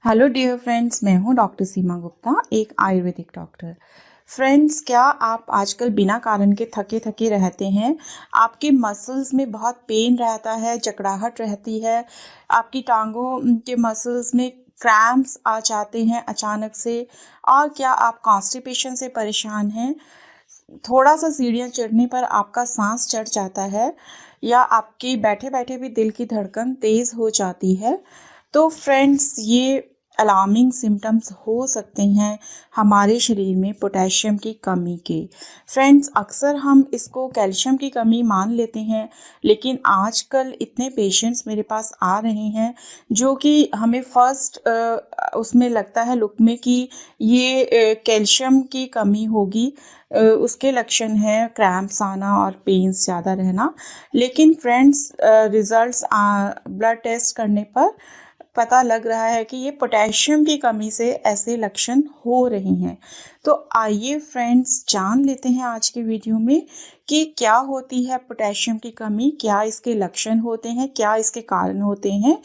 Hello dear friends, मैं हूं doctor सीमा गुप्ता, एक आयुर्वेदिक डॉक्टर। फ्रेंड्स, क्या आप आजकल बिना कारण के थके थके रहते हैं? आपके मसल्स में बहुत पेन रहता है, जकड़ाहट रहती है, आपकी टांगों के मसल्स में क्रैम्प्स आ जाते हैं अचानक से, और क्या आप कॉन्स्टिपेशन से परेशान हैं? थोड़ा सा सीढ़ियाँ चढ़ने पर आपका सांस चढ़ जाता है, या आपकी बैठे बैठे भी दिल की धड़कन तेज़ हो जाती है, तो फ्रेंड्स ये अलार्मिंग सिम्टम्स हो सकते हैं हमारे शरीर में पोटेशियम की कमी के। फ्रेंड्स, अक्सर हम इसको कैल्शियम की कमी मान लेते हैं, लेकिन आजकल इतने पेशेंट्स मेरे पास आ रहे हैं जो कि हमें फर्स्ट उसमें लगता है लुक में कि ये कैल्शियम की कमी होगी। उसके लक्षण हैं क्रैम्प्स आना और पेन्स ज़्यादा रहना। लेकिन फ्रेंड्स, रिजल्ट्स ब्लड टेस्ट करने पर पता लग रहा है कि ये पोटेशियम की कमी से ऐसे लक्षण हो रहे हैं। तो आइए फ्रेंड्स, जान लेते हैं आज के वीडियो में कि क्या होती है पोटेशियम की कमी, क्या इसके लक्षण होते हैं, क्या इसके कारण होते हैं,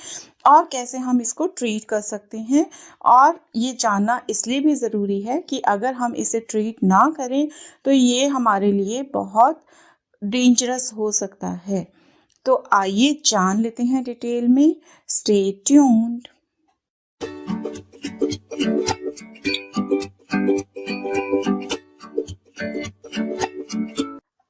और कैसे हम इसको ट्रीट कर सकते हैं। और ये जानना इसलिए भी ज़रूरी है कि अगर हम इसे ट्रीट ना करें तो ये हमारे लिए बहुत डेंजरस हो सकता है। तो आइए जान लेते हैं डिटेल में। Stay tuned.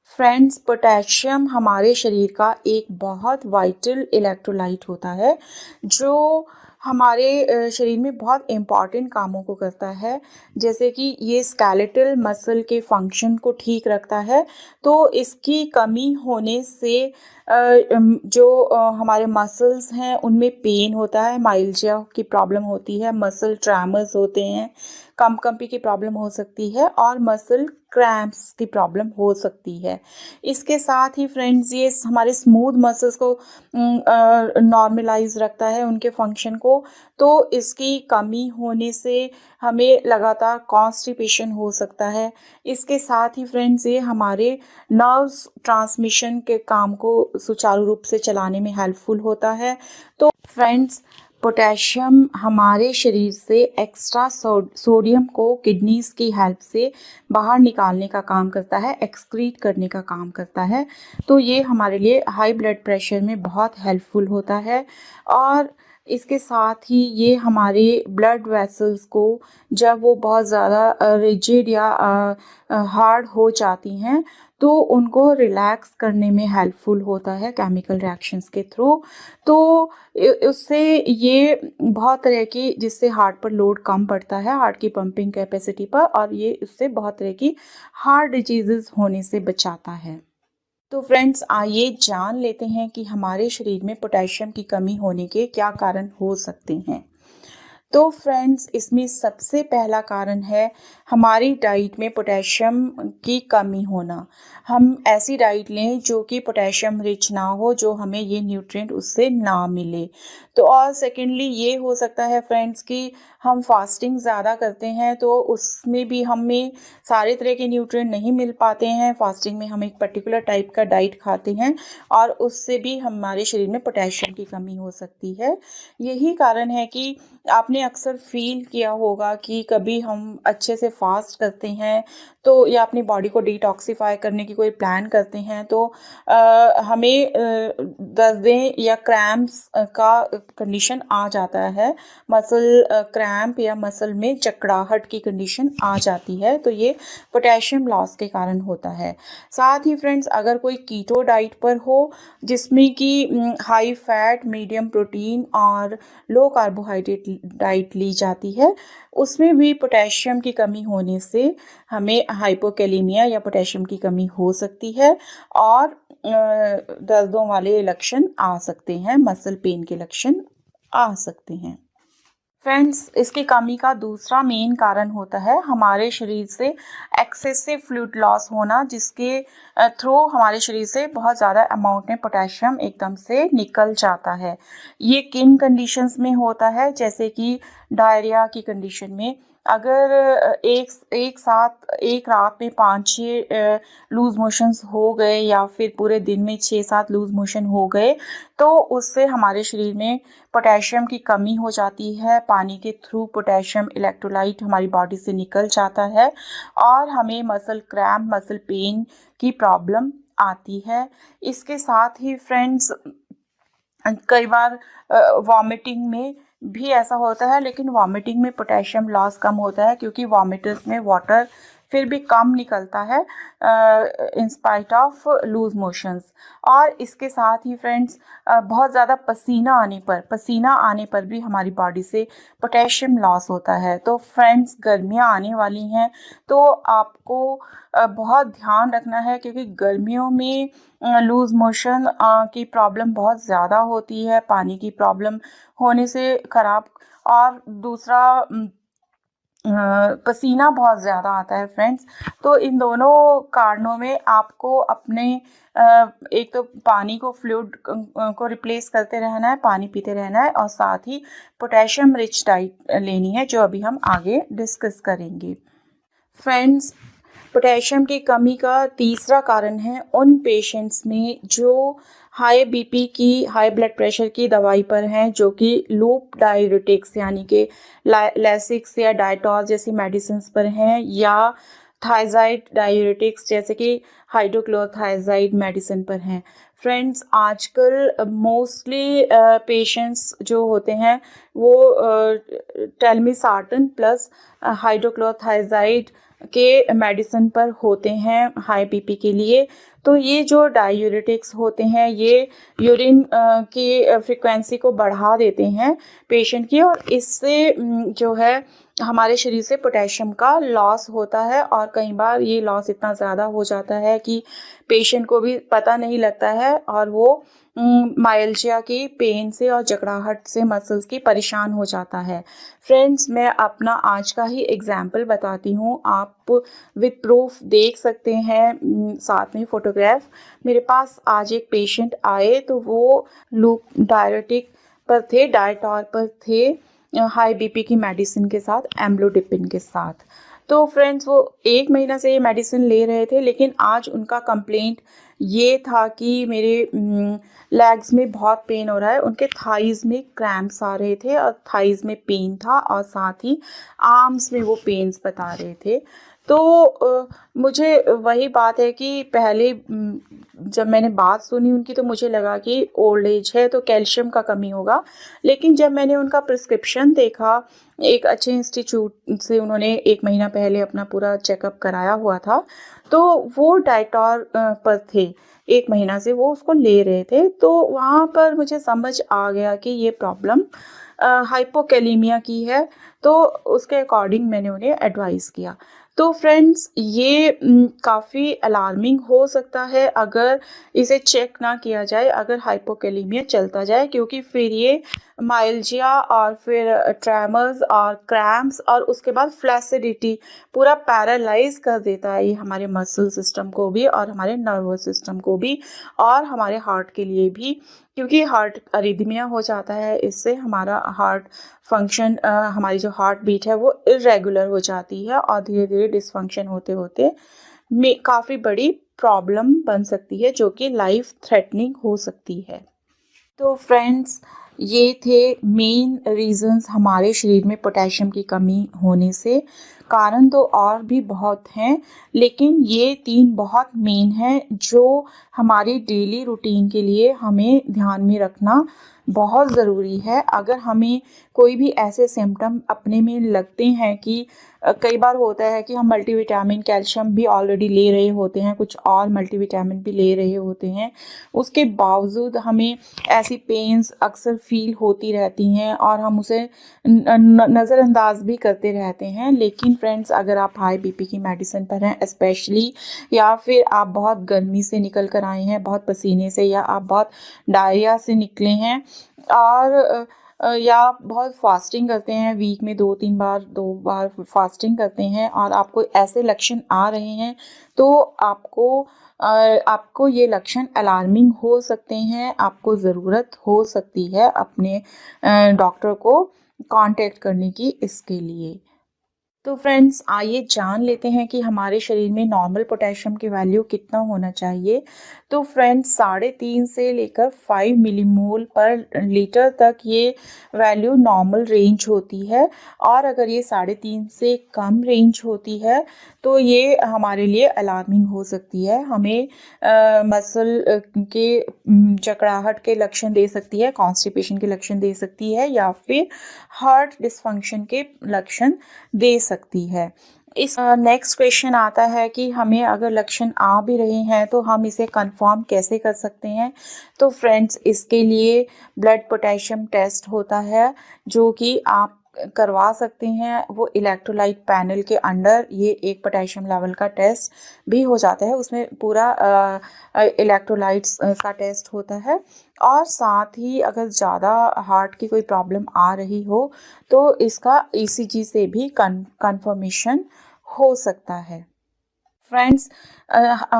फ्रेंड्स, पोटेशियम हमारे शरीर का एक बहुत वाइटल इलेक्ट्रोलाइट होता है जो हमारे शरीर में बहुत इम्पॉर्टेंट कामों को करता है। जैसे कि ये स्केलेटल मसल के फंक्शन को ठीक रखता है। तो इसकी कमी होने से जो हमारे मसल्स हैं उनमें पेन होता है, माइल्जिया की प्रॉब्लम होती है, मसल ट्रैमर्स होते हैं, कंपी की प्रॉब्लम हो सकती है, और मसल क्रैम्प्स की प्रॉब्लम हो सकती है। इसके साथ ही फ्रेंड्स, ये हमारे स्मूथ मसल्स को नॉर्मलाइज रखता है, उनके फंक्शन को। तो इसकी कमी होने से हमें लगातार कॉन्स्टिपेशन हो सकता है। इसके साथ ही फ्रेंड्स, ये हमारे नर्व्स ट्रांसमिशन के काम को सुचारू रूप से चलाने में हेल्पफुल होता है। तो फ्रेंड्स, पोटेशियम हमारे शरीर से एक्स्ट्रा सोडियम को किडनीज की हेल्प से बाहर निकालने का काम करता है, एक्सक्रीट करने का काम करता है। तो ये हमारे लिए हाई ब्लड प्रेशर में बहुत हेल्पफुल होता है। और इसके साथ ही ये हमारे ब्लड वेसल्स को, जब वो बहुत ज़्यादा रिजिड या हार्ड हो जाती हैं, तो उनको रिलैक्स करने में हेल्पफुल होता है केमिकल रिएक्शंस के थ्रू। तो उससे ये बहुत तरह की, जिससे हार्ट पर लोड कम पड़ता है, हार्ट की पंपिंग कैपेसिटी पर, और ये उससे बहुत तरह की हार्ट डिजीज़ेस होने से बचाता है। तो फ्रेंड्स, आइए जान लेते हैं कि हमारे शरीर में पोटेशियम की कमी होने के क्या कारण हो सकते हैं। तो फ्रेंड्स, इसमें सबसे पहला कारण है हमारी डाइट में पोटेशियम की कमी होना। हम ऐसी डाइट लें जो कि पोटेशियम रिच ना हो, जो हमें ये न्यूट्रिएंट उससे ना मिले। तो और सेकेंडली ये हो सकता है फ्रेंड्स कि हम फास्टिंग ज़्यादा करते हैं, तो उसमें भी हमें सारे तरह के न्यूट्रिएंट नहीं मिल पाते हैं। फास्टिंग में हम एक पर्टिकुलर टाइप का डाइट खाते हैं, और उससे भी हमारे शरीर में पोटेशियम की कमी हो सकती है। यही कारण है कि आपने अक्सर फील किया होगा कि कभी हम अच्छे से फास्ट करते हैं, तो या अपनी बॉडी को डिटॉक्सिफाई करने की कोई प्लान करते हैं, तो हमें दर्दें या क्रैम्प्स का कंडीशन आ जाता है, मसल क्रैम्प या मसल में जकड़ाहट की कंडीशन आ जाती है। तो ये पोटेशियम लॉस के कारण होता है। साथ ही फ्रेंड्स, अगर कोई कीटो डाइट पर हो, जिसमें कि हाई फैट, मीडियम प्रोटीन और लो कार्बोहाइड्रेट डाइट ली जाती है, उसमें भी पोटेशियम की कमी होने से हमें हाइपोकैलेमिया या पोटेशियम की कमी हो सकती है, और दर्दों वाले लक्षण आ सकते हैं, मसल पेन के लक्षण आ सकते हैं। फ्रेंड्स, इसकी कमी का दूसरा मेन कारण होता है हमारे शरीर से एक्सेसिव फ्लूइड लॉस होना, जिसके थ्रू हमारे शरीर से बहुत ज़्यादा अमाउंट में पोटेशियम एकदम से निकल जाता है। ये किन कंडीशंस में होता है? जैसे कि डायरिया की कंडीशन में अगर एक रात में 5-6 लूज मोशंस हो गए या फिर पूरे दिन में 6-7 लूज मोशन हो गए, तो उससे हमारे शरीर में पोटेशियम की कमी हो जाती है। पानी के थ्रू पोटेशियम इलेक्ट्रोलाइट हमारी बॉडी से निकल जाता है और हमें मसल क्रैम्प, मसल पेन की प्रॉब्लम आती है। इसके साथ ही फ्रेंड्स कई बार वॉमिटिंग में भी ऐसा होता है, लेकिन वॉमिटिंग में पोटेशियम लॉस कम होता है क्योंकि वॉमिटर्स में वाटर फिर भी कम निकलता है in spite of loose motions. और इसके साथ ही फ्रेंड्स बहुत ज़्यादा पसीना आने पर भी हमारी बॉडी से पोटेशियम लॉस होता है। तो फ्रेंड्स गर्मियाँ आने वाली हैं, तो आपको बहुत ध्यान रखना है क्योंकि गर्मियों में लूज मोशन की प्रॉब्लम बहुत ज़्यादा होती है, पानी की प्रॉब्लम होने से खराब। और दूसरा पसीना बहुत ज़्यादा आता है फ्रेंड्स। तो इन दोनों कारणों में आपको अपने एक तो पानी को फ्लूइड को रिप्लेस करते रहना है, पानी पीते रहना है और साथ ही पोटेशियम रिच डाइट लेनी है, जो अभी हम आगे डिस्कस करेंगे। फ्रेंड्स पोटेशियम की कमी का तीसरा कारण है उन पेशेंट्स में जो हाई बीपी की, हाई ब्लड प्रेशर की दवाई पर हैं, जो कि लूप डाययूरेटिक्स यानी कि लैसिक्स या डायटॉल जैसी मेडिसिन पर हैं, या थायजाइड डाययूरेटिक्स जैसे कि हाइड्रोक्लोरोथायजाइड मेडिसिन पर हैं। फ्रेंड्स आजकल मोस्टली पेशेंट्स जो होते हैं वो टेलमिसार्टन प्लस हाइड्रोक्लोरोथायजाइड के मेडिसिन पर होते हैं हाई बीपी के लिए। तो ये जो डाययूरेटिक्स होते हैं ये यूरिन की फ्रीक्वेंसी को बढ़ा देते हैं पेशेंट की, और इससे जो है हमारे शरीर से पोटेशियम का लॉस होता है। और कई बार ये लॉस इतना ज़्यादा हो जाता है कि पेशेंट को भी पता नहीं लगता है और वो माइल्जिया की पेन से और जकड़ाहट से मसल्स की परेशान हो जाता है। फ्रेंड्स मैं अपना आज का ही एग्जाम्पल बताती हूँ, आप विद प्रूफ देख सकते हैं साथ में फ़ोटोग्राफ। मेरे पास आज एक पेशेंट आए तो वो लूप डायरेटिक पर थे, डायटॉल पर थे, हाई बीपी की मेडिसिन के साथ, एम्लोडिपिन के साथ। तो फ्रेंड्स वो 1 महीना से ये मेडिसिन ले रहे थे, लेकिन आज उनका कंप्लेंट ये था कि मेरे लेग्स में बहुत पेन हो रहा है। उनके थाइज़ में क्रैम्प्स आ रहे थे और थाइज़ में पेन था और साथ ही आर्म्स में वो पेन्स बता रहे थे। तो मुझे वही बात है कि पहले जब मैंने बात सुनी उनकी तो मुझे लगा कि ओल्ड एज है तो कैल्शियम का कमी होगा, लेकिन जब मैंने उनका प्रिस्क्रिप्शन देखा, एक अच्छे इंस्टीट्यूट से उन्होंने 1 महीना पहले अपना पूरा चेकअप कराया हुआ था, तो वो डायटॉल पर थे, 1 महीना से वो उसको ले रहे थे। तो वहाँ पर मुझे समझ आ गया कि ये प्रॉब्लम हाइपोकैलीमिया की है, तो उसके अकॉर्डिंग मैंने उन्हें एडवाइस किया। तो फ्रेंड्स ये काफ़ी अलार्मिंग हो सकता है अगर इसे चेक ना किया जाए, अगर हाइपोकैलीमिया चलता जाए, क्योंकि फिर ये माइल्जिया और फिर ट्रेमर्स और क्रैम्प्स और उसके बाद फ्लैसिडिटी पूरा पैरालाइज कर देता है। ये हमारे मसल सिस्टम को भी और हमारे नर्वस सिस्टम को भी और हमारे हार्ट के लिए भी, क्योंकि हार्ट अरिदमिया हो जाता है। इससे हमारा हार्ट फंक्शन, हमारी जो हार्ट बीट है वो इरेगुलर हो जाती है और धीरे धीरे डिसफंक्शन होते होते में काफ़ी बड़ी प्रॉब्लम बन सकती है, जो कि लाइफ थ्रेटनिंग हो सकती है। तो फ्रेंड्स ये थे मेन रीजंस हमारे शरीर में पोटेशियम की कमी होने से। कारण तो और भी बहुत हैं, लेकिन ये 3 बहुत मेन हैं जो हमारी डेली रूटीन के लिए हमें ध्यान में रखना बहुत ज़रूरी है। अगर हमें कोई भी ऐसे सिम्टम अपने में लगते हैं कि कई बार होता है कि हम मल्टीविटामिन, कैल्शियम भी ऑलरेडी ले रहे होते हैं, कुछ और मल्टीविटामिन भी ले रहे होते हैं, उसके बावजूद हमें ऐसी पेन्स अक्सर फील होती रहती हैं और हम उसे नज़रअंदाज भी करते रहते हैं। लेकिन फ्रेंड्स अगर आप हाई बीपी की मेडिसिन पर हैं स्पेशली, या फिर आप बहुत गर्मी से निकल कर आए हैं, बहुत पसीने से, या आप बहुत डायरिया से निकले हैं और या बहुत फास्टिंग करते हैं, वीक में 2 बार फास्टिंग करते हैं और आपको ऐसे लक्षण आ रहे हैं, तो आपको ये लक्षण अलार्मिंग हो सकते हैं। आपको ज़रूरत हो सकती है अपने डॉक्टर को कांटेक्ट करने की इसके लिए। तो फ्रेंड्स आइए जान लेते हैं कि हमारे शरीर में नॉर्मल पोटेशियम की वैल्यू कितना होना चाहिए। तो फ्रेंड्स 3.5 से लेकर 5 मिलीमोल पर लीटर तक ये वैल्यू नॉर्मल रेंज होती है, और अगर ये 3.5 से कम रेंज होती है तो ये हमारे लिए अलार्मिंग हो सकती है। हमें मसल के जकड़ाहट के लक्षण दे सकती है, कॉन्स्टिपेशन के लक्षण दे सकती है, या फिर हार्ट डिस्फंक्शन के लक्षण दे सकती है। इस नेक्स्ट क्वेश्चन आता है कि हमें अगर लक्षण आ भी रहे हैं तो हम इसे कंफर्म कैसे कर सकते हैं। तो फ्रेंड्स इसके लिए ब्लड पोटेशियम टेस्ट होता है जो कि आप करवा सकते हैं। वो इलेक्ट्रोलाइट पैनल के अंडर ये एक पोटेशियम लेवल का टेस्ट भी हो जाता है, उसमें पूरा इलेक्ट्रोलाइट्स का टेस्ट होता है। और साथ ही अगर ज़्यादा हार्ट की कोई प्रॉब्लम आ रही हो तो इसका ईसीजी से भी कंफर्मेशन हो सकता है। फ्रेंड्स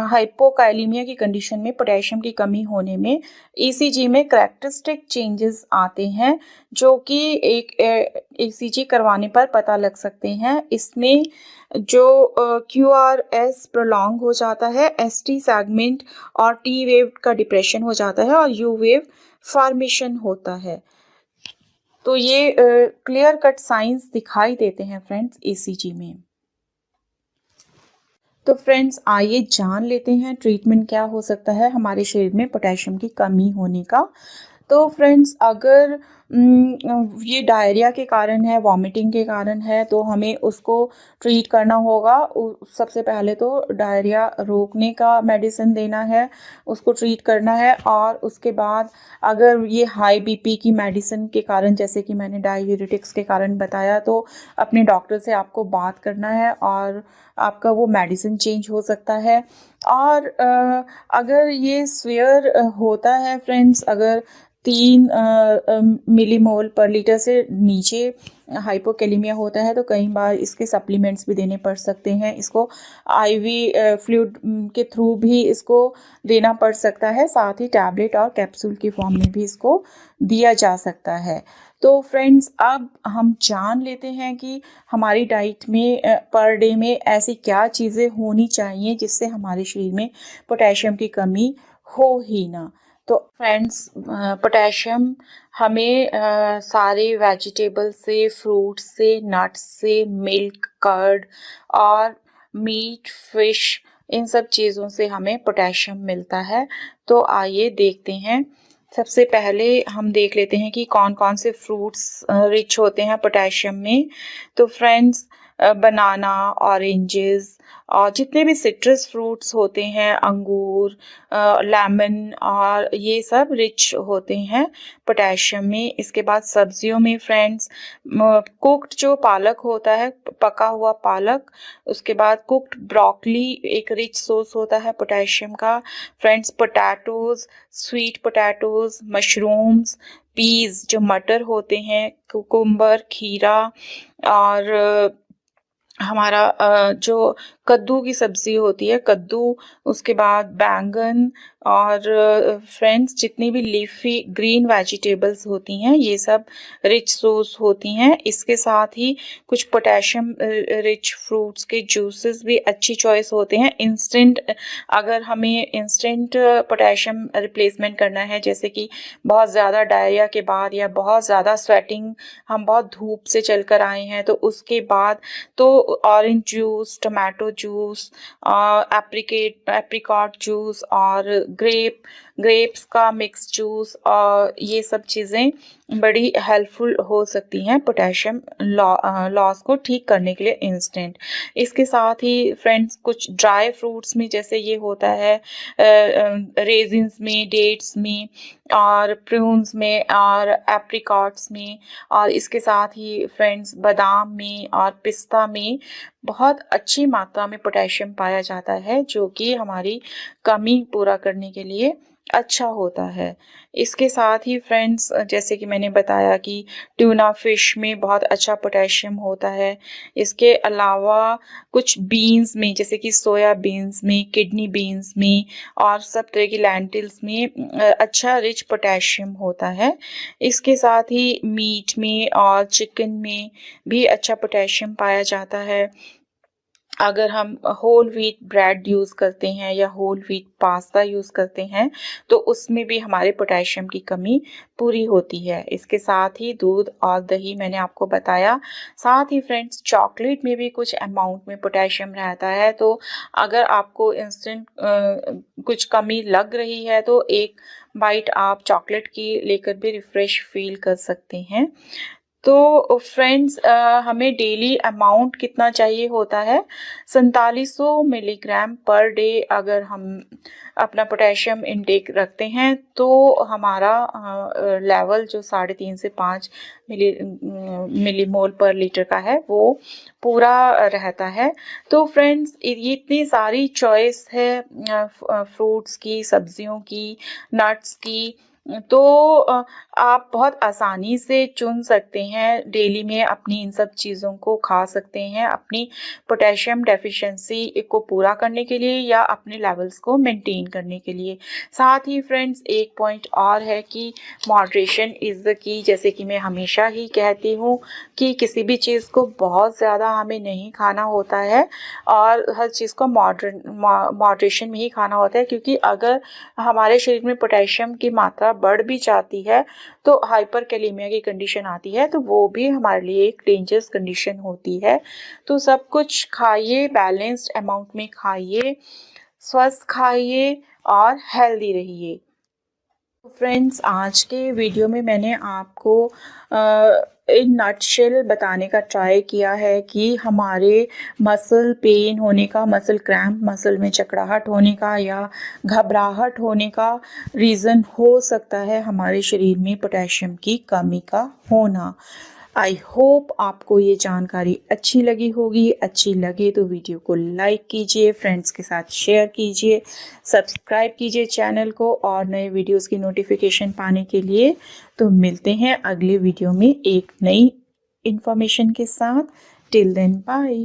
हाइपोकाइलीमिया की कंडीशन में पोटेशियम की कमी होने में ईसीजी में करैक्टरिस्टिक चेंजेस आते हैं जो कि एक ईसीजी करवाने पर पता लग सकते हैं। इसमें जो QRS प्रोलॉन्ग हो जाता है, ST सेगमेंट और T वेव का डिप्रेशन हो जाता है, और U वेव फॉर्मेशन होता है। तो ये क्लियर कट साइंस दिखाई देते हैं फ्रेंड्स ईसीजी में। तो फ्रेंड्स आइए जान लेते हैं ट्रीटमेंट क्या हो सकता है हमारे शरीर में पोटेशियम की कमी होने का। तो फ्रेंड्स अगर ये डायरिया के कारण है, वॉमिटिंग के कारण है, तो हमें उसको ट्रीट करना होगा। सबसे पहले तो डायरिया रोकने का मेडिसिन देना है, उसको ट्रीट करना है। और उसके बाद अगर ये हाई बीपी की मेडिसिन के कारण, जैसे कि मैंने डाययूरेटिक्स के कारण बताया, तो अपने डॉक्टर से आपको बात करना है और आपका वो मेडिसिन चेंज हो सकता है। और अगर ये स्वेयर होता है फ्रेंड्स, अगर 3 मिलीमोल पर लीटर से नीचे हाइपोकैलेमिया होता है तो कई बार इसके सप्लीमेंट्स भी देने पड़ सकते हैं। इसको आईवी फ्लूइड के थ्रू भी इसको देना पड़ सकता है, साथ ही टैबलेट और कैप्सूल की फॉर्म में भी इसको दिया जा सकता है। तो फ्रेंड्स अब हम जान लेते हैं कि हमारी डाइट में पर डे में ऐसी क्या चीज़ें होनी चाहिए जिससे हमारे शरीर में पोटेशियम की कमी हो ही ना। तो फ्रेंड्स पोटेशियम हमें सारे वेजिटेबल से, फ्रूट से, नट्स से, मिल्क, कर्ड और मीट, फिश, इन सब चीज़ों से हमें पोटेशियम मिलता है। तो आइए देखते हैं। सबसे पहले हम देख लेते हैं कि कौन कौन से फ्रूट्स रिच होते हैं पोटेशियम में। तो फ्रेंड्स बनाना, ऑरेंजेस और जितने भी सिट्रस फ्रूट्स होते हैं, अंगूर, लेमन, और ये सब रिच होते हैं पोटेशियम में। इसके बाद सब्जियों में फ्रेंड्स कुक्ड जो पालक होता है, पका हुआ पालक, उसके बाद कुक्ड ब्रोकली एक रिच सोर्स होता है पोटेशियम का। Friends potatoes, sweet potatoes, mushrooms, peas जो मटर होते हैं, कुकुम्बर, खीरा, और हमारा जो कद्दू की सब्जी होती है, कद्दू, उसके बाद बैंगन, और फ्रेंड्स जितनी भी लीफी ग्रीन वेजिटेबल्स होती हैं ये सब रिच सोर्स होती हैं। इसके साथ ही कुछ पोटेशियम रिच फ्रूट्स के जूसेस भी अच्छी चॉइस होते हैं। इंस्टेंट, अगर हमें इंस्टेंट पोटेशियम रिप्लेसमेंट करना है, जैसे कि बहुत ज़्यादा डायरिया के बाद या बहुत ज़्यादा स्वेटिंग, हम बहुत धूप से चल कर आए हैं, तो उसके बाद तो orange juice, tomato juice, apricot juice और ग्रेप्स का मिक्स जूस, और ये सब चीज़ें बड़ी हेल्पफुल हो सकती हैं पोटेशियम लॉस को ठीक करने के लिए इंस्टेंट। इसके साथ ही फ्रेंड्स कुछ ड्राई फ्रूट्स में, जैसे ये होता है रेजिन्स में, डेट्स में, और प्रून्स में, और एप्रिकॉट्स में, और इसके साथ ही फ्रेंड्स बादाम में और पिस्ता में बहुत अच्छी मात्रा में पोटेशियम पाया जाता है, जो कि हमारी कमी पूरा करने के लिए अच्छा होता है। इसके साथ ही फ्रेंड्स, जैसे कि मैंने बताया कि ट्यूना फ़िश में बहुत अच्छा पोटेशियम होता है। इसके अलावा कुछ बीन्स में, जैसे कि सोया बीन्स में, किडनी बीन्स में और सब तरह की लेंटिल्स में अच्छा रिच पोटेशियम होता है। इसके साथ ही मीट में और चिकन में भी अच्छा पोटेशियम पाया जाता है। अगर हम होल व्हीट ब्रेड यूज़ करते हैं या होल व्हीट पास्ता यूज़ करते हैं, तो उसमें भी हमारे पोटेशियम की कमी पूरी होती है। इसके साथ ही दूध और दही मैंने आपको बताया। साथ ही फ्रेंड्स, चॉकलेट में भी कुछ अमाउंट में पोटेशियम रहता है, तो अगर आपको इंस्टेंट कुछ कमी लग रही है तो एक बाइट आप चॉकलेट की लेकर भी रिफ़्रेश फ़ील कर सकते हैं। तो फ्रेंड्स, हमें डेली अमाउंट कितना चाहिए होता है, 4700 मिलीग्राम पर डे अगर हम अपना पोटेशियम इनटेक रखते हैं तो हमारा लेवल जो 3.5 से 5 मिलीमोल पर लीटर का है वो पूरा रहता है। तो फ्रेंड्स, ये इतनी सारी चॉइस है फ्रूट्स की, सब्जियों की, नट्स की, तो आप बहुत आसानी से चुन सकते हैं। डेली में अपनी इन सब चीज़ों को खा सकते हैं अपनी पोटेशियम डेफिशिएंसी को पूरा करने के लिए या अपने लेवल्स को मेंटेन करने के लिए। साथ ही फ्रेंड्स, एक पॉइंट और है कि मॉडरेशन इज़ द की। जैसे कि मैं हमेशा ही कहती हूँ कि किसी भी चीज़ को बहुत ज़्यादा हमें नहीं खाना होता है और हर चीज़ को मॉडरेशन में ही खाना होता है, क्योंकि अगर हमारे शरीर में पोटेशियम की मात्रा बढ़ भी जाती है तो हाइपरकैलेमिया की कंडीशन आती है, तो वो भी हमारे लिए एक डेंजरस कंडीशन होती है। तो सब कुछ खाइए, बैलेंस्ड अमाउंट में खाइए, स्वस्थ खाइए और हेल्दी रहिए। फ्रेंड्स, आज के वीडियो में मैंने आपको इन नटशेल बताने का ट्राई किया है कि हमारे मसल पेन होने का, मसल क्रैम्प, मसल में जकड़ाहट होने का या घबराहट होने का रीज़न हो सकता है हमारे शरीर में पोटेशियम की कमी का होना। आई होप आपको ये जानकारी अच्छी लगी होगी। अच्छी लगे तो वीडियो को लाइक कीजिए, फ्रेंड्स के साथ शेयर कीजिए, सब्सक्राइब कीजिए चैनल को और नए वीडियोस की नोटिफिकेशन पाने के लिए। तो मिलते हैं अगले वीडियो में एक नई इन्फॉर्मेशन के साथ। Till then, bye.